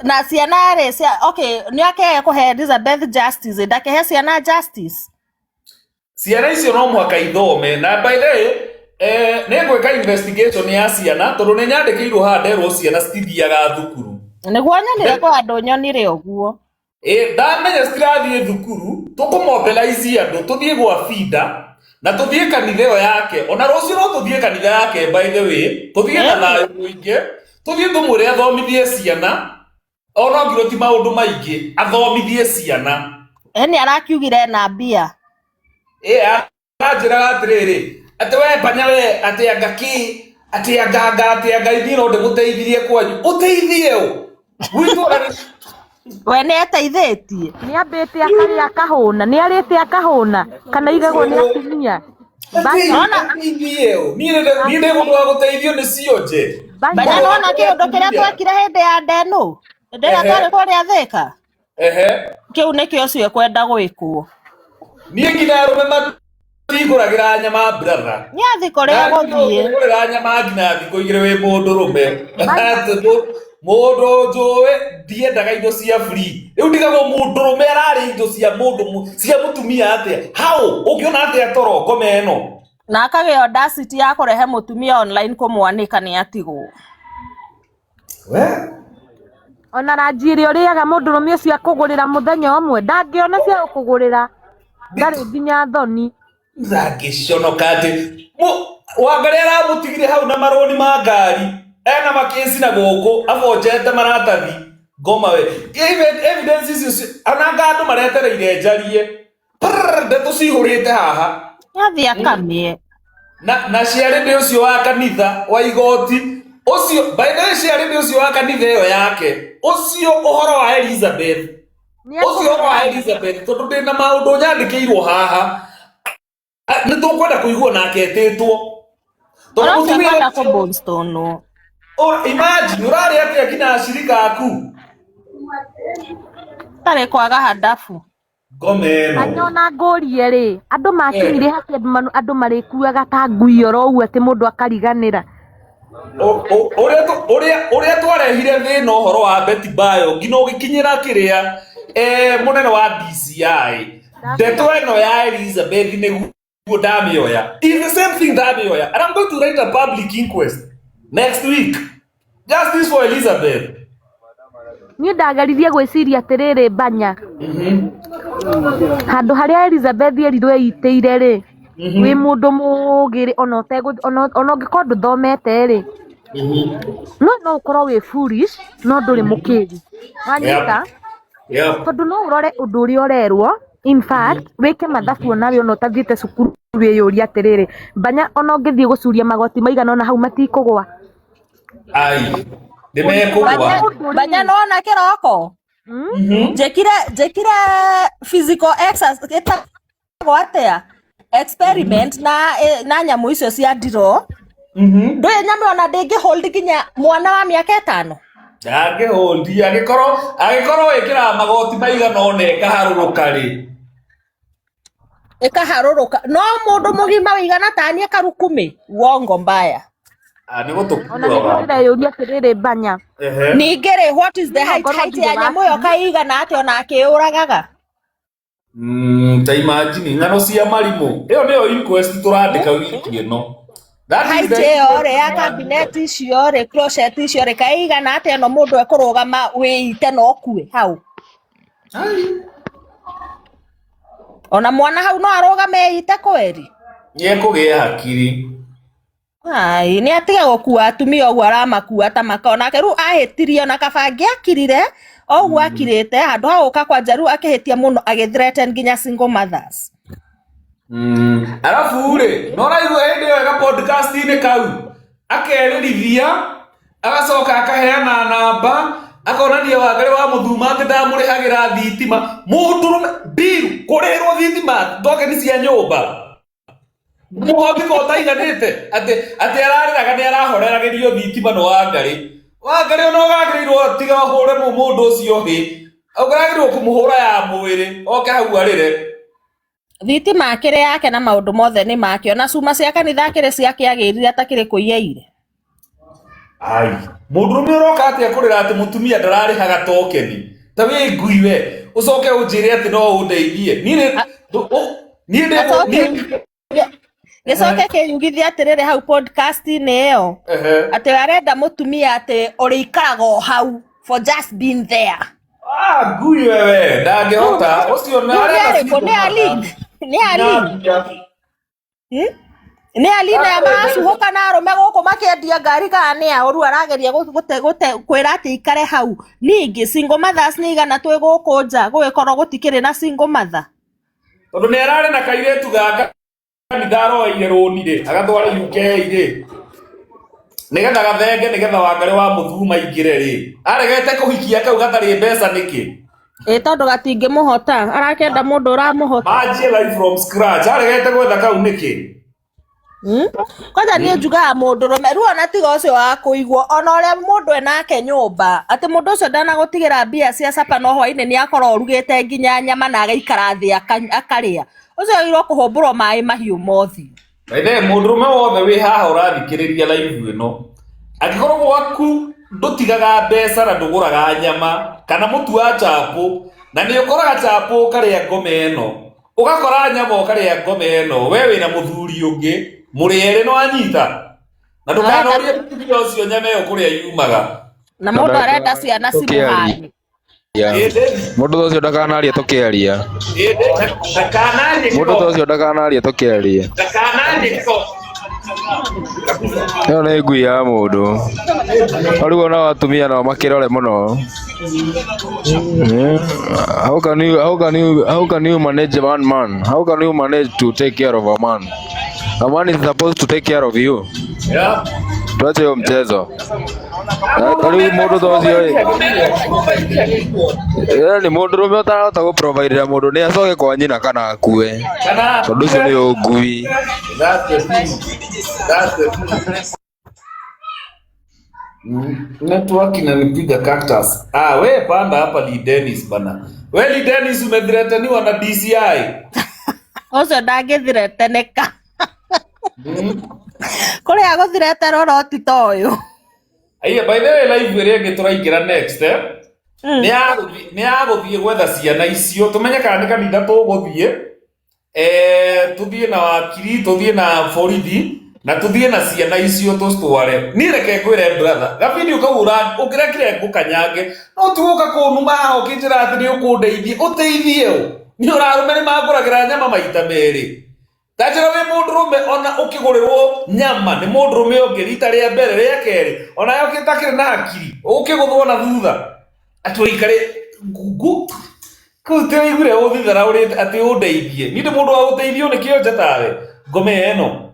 na ciana rĩ okay nĩ akĩage kũhe Elizabeth justice ndakehe ciana justice
ciana icio no mwaka ithome na by the way nĩngwĩka investigation ya ciana tondũ nĩ nyandĩkĩirwo haha nderwo ciana citithiaga thukuru
nĩguo nyonire kwa andũ nyonire ũguo
ndamenya citirathiĩ thukuru tũkũmobilize andũ tũthiĩ gwa bida na tũthiĩ kanitha ĩyo yake ona rũciũ no tũthiĩ kanitha yake by the way tũthiĩ na thayũ mũingĩ tũthiĩ tũmwĩre athomithie ciana ona ngiro ti maũndũ maingĩ athomithie ciana
nĩ arakiugire na mbia
aranjĩraga atĩrĩrĩ atĩ we Mbanya we atĩ anga ithiĩ no ndĩmũteithirie kwanyu ũteithie
we nĩ ateithĩtie
nĩ ambĩte akarĩa kahũna nĩ arĩte akahũna kana igagwo nĩ atumia
niĩ ndĩgũtũra gũteithio nĩ cionje
Mbanya nona kĩũndũ kĩrĩa twekire hĩndĩ ya ndeno hĩndĩ ĩrĩa twarĩ kũrĩa Thĩka kĩu nĩkĩo ũcio kwenda gwĩkwo
niĩ nginya arũme matingũragĩra nyama brother
nĩ athi kũrĩa gũthiĩ
ngũrĩra nyama nginya thikũ igĩrĩ wĩ mũndũrũme mũndũ njũĩ ndiendaga indo cia free rĩu ndigagwo mũndũrũme ararĩa indo cia mũtumia atĩa hau ũngĩona atĩa toro ngome ĩno
na akagĩa audacity ya kũrehe mũtumia online kũmwanĩka nĩ atigwo
ona ranjiri ũrĩaga mũndũrũme ũcio akũgũrĩra mũthenya ũmwe ndangĩona cia gũkũgũrĩra ndarĩ nginya thoni
ndangĩconoka atĩ Wangari aramũtigire hau na marũni ma ngari ena makĩci na gũkũ abonjete maratathi ngoma we evidence icio ananga andũ maretereire njarie ndeto cihũrĩte haha
yathi akamie
na ciarĩndĩ ũcio wa kanitha wa igoti ũcio by the way ciarĩndĩ ũcio wa kanitha ĩyo yake ũcio ũhoro wa Elizabeth ũcio ũhoro wa Elizabeth tondũ ndĩna maũndũ nyandĩkĩirwo haha nĩ tũkwenda kũiguo nake etĩtwo tondũ mũtumia
kũbonstone
imagine urarĩa atĩa nginya ashirika aku
tarĩ kwaga hadafu
ngome ĩno
anyona ngũrie rĩ andũ makinyire haki andũ marĩkuaga ta ngui oro ũguo atĩ mũndũ akariganĩra
ũrĩa twarehire thĩna ũhoro wa Betty Bayo nginya ũgĩkinyĩra kĩrĩa mũnene wa DCI ndeto ĩno ya Elizabeth nĩguo ndamĩoya is the same thing ndamĩoya and I'm going to write a public inquest next week justice for Elizabeth
niĩ ndageririe gwĩciria atĩrĩrĩ Mbanya handũ harĩa Elizabeth erirwo eitĩire rĩ wĩ mũndũ mũgĩrĩ ona ũngĩkorwo ndũthomete rĩ no ũkorwo wĩ foolish no ndũrĩ mũkĩri wanyita tondũ no ũrore ũndũ ũrĩa ũrerwo in fact wĩke mathabu onawe ona ũtathiĩte cukuru wĩyũria atĩrĩrĩ Mbanya ona ũngĩthiĩ gũcuria magoti maigana ona hau matikũgwa
Mbanya nona kĩroko njĩkire physical exercise ĩtagwo atĩa experiment na nyamũ icio cia ndiro ndũĩ nyamũ ona ndĩngĩhold nginya mwana wa mĩaka 5
ndangĩhold agĩkorwo wĩkĩra magoti maigana ona
ĩkaharũrũka no mũndũ mũgima wĩigana tani karukumi wongo mbaya
ona nĩndĩreyũria atĩrĩrĩ Mbanya
ningĩ rĩ what is the height ya nyamũ ĩyo kaigana atĩ ona akĩũragaga
ta imagine ng'ano cia marimũ ĩyo nĩyo inquest tũrandĩka wiki ĩno
haite ore ya cabinet icio re closet icio re kaigana atia no mundu ekurugama wiite no kue hau ona mwana hau no arugame ite kweri
ye kugia hakiri
ai ni atiga gukua atumia uguo aramakua ta makona ke ru ahitirio na kabangi akirire oguo akirite handu ha guka kwa njaru akihitia muno agithreaten nginya single mothers.
Alafu ure no raigua hindi yo ga podcast ine kau akeririthia agacoka akaheana namba akonania Wangari wa Muthuma ati ndamurihagira thitima mundurume bill kurirwo thitima ndoke ni cia nyumba muhothi ko taiganite ati arariraga ni arahoreragirio thitima no Wangari no gagiriirwo tiga hure mundu ucio hi ogagirwo kumuhura ya mwiri oke hau arire
thitima akire yake na maundu mothe ni make ona cuma cia kanitha akire ciake agirire atakire kuiyeire
ai mundurume roka ati akurira ati mutumia ndararihaga tokeni ta wi nguiwe ucoke unjire ati no undeithie ni
gicoke kiyugithia atirire hau podcast iyo ati arenda mutumia ati uri ikarago hau for just being there
ngui wewe ndangihota ucio
ni ali ni alina ya maracuhuka na arume guku makiendia ngari kana ni auru arageria kwira ati ikare hau ningi single mothers ni igana twi guku nja gugikorwo gutikire na single mother
tondu ni arare na kairetu gaka ni ndaroire runire agatwara UK ire nigetha gathenge nigetha Wangari wa Muthuma ingire ri aregete kuhikia kau gatari mbeca niki
tondu gatingi muhota arakenda mundu uramuhota
manjie live from scratch aregete gwetha kau niki
kwanza ni njuga mundu romeru ona tiga ucio wa kuigwo ona ore mundu enake nyumba ati mundu ucio ndana gutigira mbia cia sapa no hwaine ni akoro rugite nginya nyama na agaikara thi akaria ucio iro kuhumburwo mai mahiu mothi
Ede mundurume wothe wi haha urathikiriria live ino akikorwo gwaku ndutigaga mbeca na nduguraga nyama kana mutu wa chapo na ni ukoraga chapo karia ngome eno ugakora nyama karia ngome eno wewe na muthuri ungi muriere no anyita na ndukanorie mutu ucio nyama yo kuria yumaga
na mundu arenda ciana cimuhani
mundu ucio ndakanaria tukiaria mundu ucio ndakanaria tukiaria yo ni ngui ya mundu ariu ona watumia no makirore muno how can you manage one man? How can you manage to take care of a man? A man is supposed to take care of you.
Yeah.
Tuache hiyo mchezo. Ariu mundu thocio ni mundu rume utarahota gu provide mundu ni acoke kwa nyina kana akue tondu ucio ni ungui.
Network inanipiga cactus. We panda hapa Lee Dennis bana. We Lee Dennis umethreateniwa na DCI.
Ucio ndangithreateneka. Kuri aguthirete roroti toyo.
Aiya by the way live ire turaingira next ni aguthie gwetha ciana icio tumenye kana ni kanitha tuguthie tuthie na wakiri tuthie na borithi na tuthie na ciana icio tustware ni reke kwire brother gabidi ukagura ukirekire ngukanyange no tuguka kunuma ho kinjira ati ni ukundeithie uteithie ni urarumene maguragira nyama maita meri tajira we mundurume ona ukigurirwo nyama ni mundurume ungi rita ria mbere ria keri ona yo kitakire na akiri ukiguthwo na thutha atwikare gugu kute igure uthithara uri ati undeithie ni ndi mundu wa uteithio ni kio njatawe ngome eno